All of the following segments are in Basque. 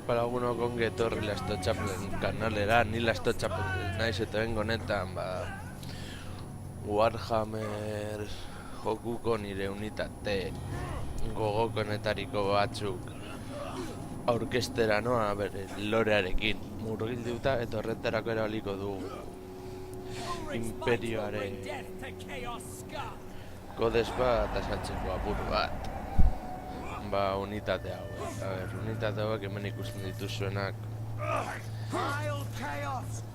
Para alguno con que torri Lasto Chaplain kanalera, ni Lasto Chaplain naiz eta bengo honetan Warhammer jokuko nire unitate gogokonetariko batzuk aurkestera noa bere lorearekin murgilduta eta horretarako erabiliko dugu imperioaren kodes bat azaltzeko apur bat. Unitate hauek, unitate hauek hemen ikusten dituzuenak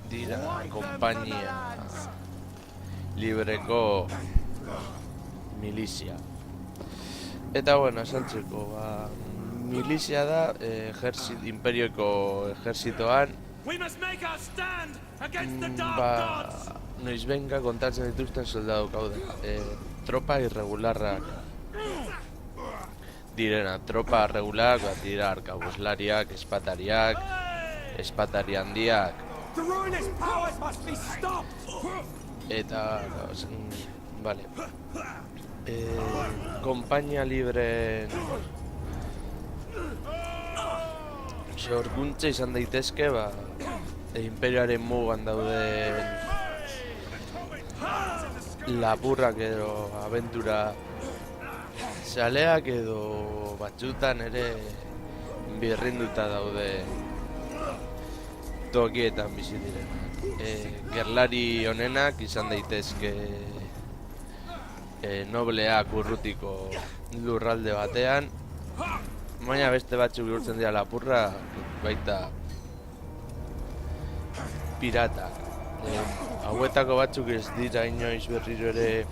dira konpainia libreko milizia. Eta bueno, azaltzeko, milizia da imperioko ejerzitoan noizbenka kontatzen dituzten soldadu kaude, tropa irregularrak direna, tropa regulak, bat dira arkabuslariak, espatari handiak eta vale. Konpainia libren sorkuntza izan daitezke imperioaren mugan dauden lapurrak edo abentura zaleak edo batzutan ere birrinduta daude tokietan bizi direnak. Gerlari honenak izan daitezke nobleak urrutiko lurralde batean, baina beste batzuk bihurtzen dira lapurra, baita pirata. Hauetako batzuk ez dira inoiz berriro ere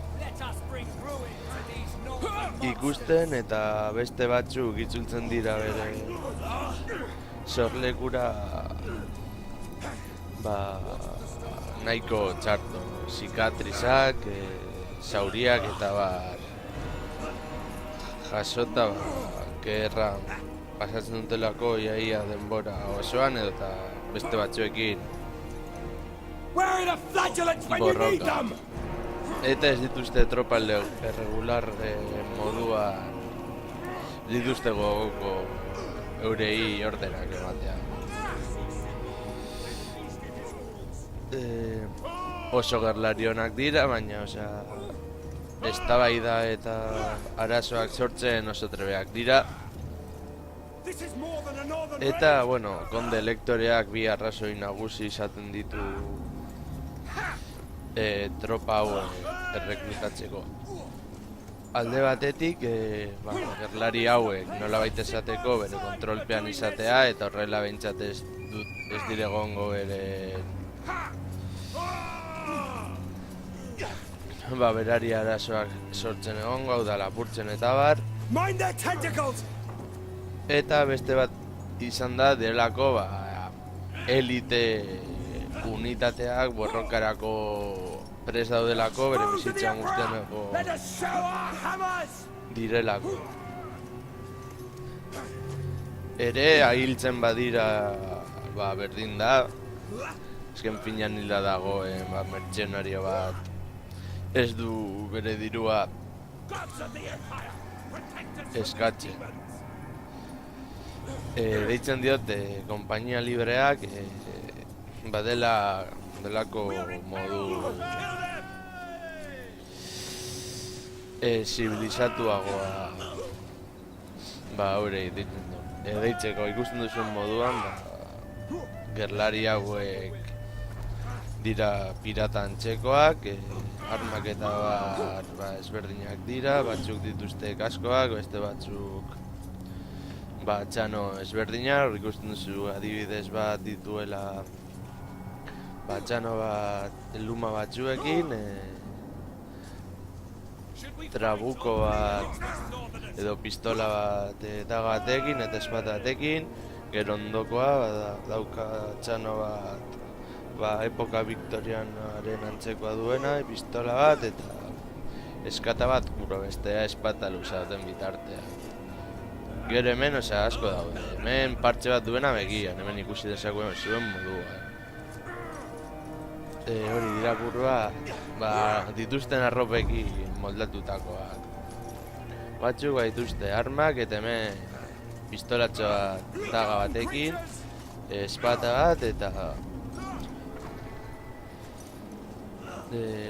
ikusten eta beste batzuk itzultzen dira bere sorlekura nahiko txarto, zikatrizak, zauriak eta jasota gerran pasatzen dutelako iaia denbora osoan edo eta beste batzuekin borroka. Eta ez dituzte tropa erregular moduan dituzte gogoko eurei ordenak ematea. Oso gerlari onak dira, baina eztabaida eta arazoak sortzen oso trebeak dira. Eta, konde elektoreak bi arrazoi nagusi izaten ditu tropa hauek erreklutatzeko. Alde batetik, gerlari hauek nolabait esateko bere kontrolpean izatea eta horrela behintzat ez dire egongo berari arazoak sortzen egongo, hau da lapurtzen eta bar. Eta beste bat izan da delako elite unitateak borrokarako prest daudelako bere bizitzan guztianeko direlako. Ere ahiltzen badira berdin da, azken finean hilda dagoen mertzenario bat ez du bere dirua eskatzen. Deitzen diote konpainia libreak delako modu zibilizatuagoa horrei deitzeko ikusten duzuen moduan gerlari hauek dira pirata antzekoak, armak eta ezberdinak dira, batzuk dituzte kaskoak, beste batzuk txano ezberdinak, ikusten duzu adibidez bat dituela txano bat luma batzuekin, trabuko bat edo pistola bat batekin eta espada batekin, gero ondokoa dauka txano bat epoka viktorianaren antzekoa duena, pistola bat eta eskata bat kuro bestea espata luzaten bitartea. Gero hemen, asko daude. Hemen partxe bat duena begian, hemen ikusi dezakuen zuen modua. Hori dira burua, dituzten arropekin moldatutakoak. Batzuk dituzte armak eta hemen pistolatxo bat daga batekin, espada bat eta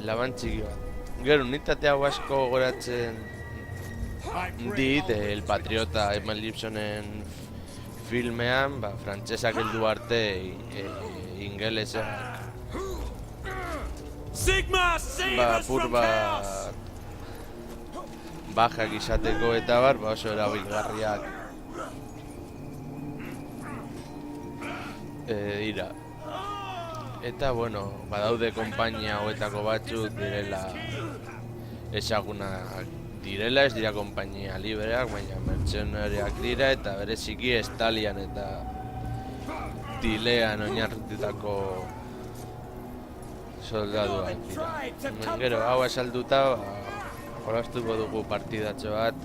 labantxiki bat. Gero, unitate hau asko goratzen dit El Patriota Mel Gibsonen filmean, frantsesak heldu arte ingelesak apur bat bajak izateko eta oso erabilgarriak dira. Eta, bueno, badaude konpainia hauetako batzuk direla ezagunak direla, ez dira konpainia libreak, baina mertzenariak dira eta bereziki Estalian eta Dilean oinarritutako soldaduak dira. Gero, hau esalduta, jolastuko dugu partidatxo bat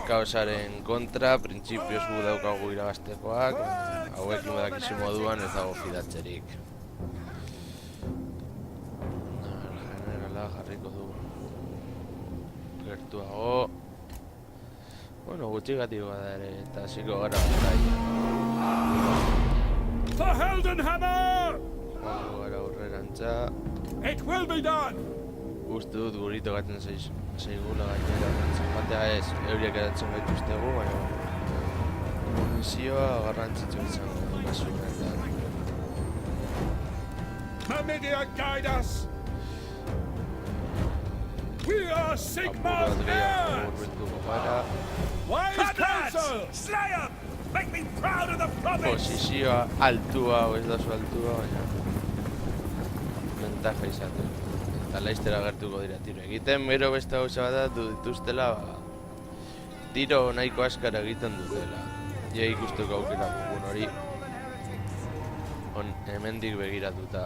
kaosaren kontra, printzipioz gu daukagu irabaztekoak, hauekin badakizu moduan ez dago fidatzerik. Generala jarriko du gertuago. Bueno, gutxigatik bada ere, eta hasiko gara bataila. For Heldenhammer! Joango gara aurrerantza. It will be done! Uste dut gurito gaten zaigula gainera. Batea ez, euriak eratzen gaituztegu, baina munizioa garrantzitsu izango du kasu honetan. Mamidia, guide us! We are Sigmar's heirs! Hurbilduko gara. Wise counsel! Slayer! Make me proud of the province! Posizioa altua, o ez da zu altua, baina ventaja izaten. Eta laiztera gertuko dira tiro egiten, gero beste gauza bat dituztela, tiro nahiko askara egiten dutela. Ja ikusteko aukera dugun hori, hemendik begiratuta.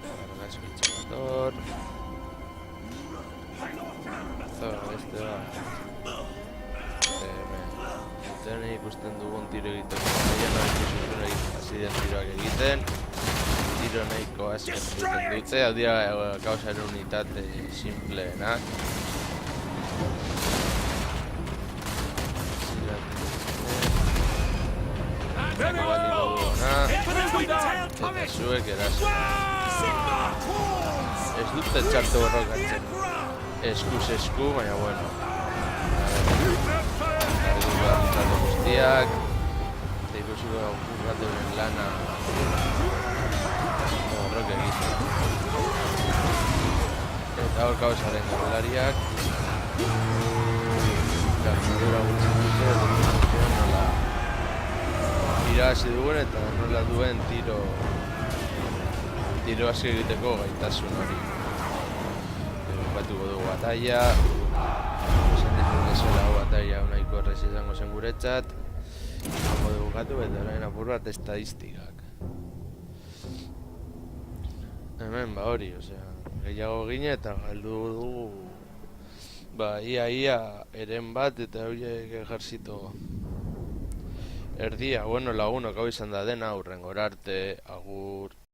Argazkitxo bat hor. Beste da. Hemen ikusten dugun tiro egiteko. Hasi den tiroak egiten. Tiro nahiko asko egiten dute. Hau dira kausaren unitate simpleenak. Baliko duena. Eta zuek eraso. Ez dute txartu borrokatzen. Eskuz esku, baina bueno. Garritu guztiak. Eta ikusiko urraturen lana horrek egiten. Eta hor kausaren gamelariak. Armadura gutxi dute, nola irabazi duen eta nola duen tiro aski egiteko gaitasun hori. Bukatuko dugu bataila. Esan dizun ezola bataila nahiko errez izango zen guretzat. Jode bukatu eta orain apur bat estadistikak. Hemen hori, gehiago gine eta galdu dugu ia eren bat eta horiek ejerzito erdia. Bueno, lagunok hau izan da dena, hurrengora arte, agur.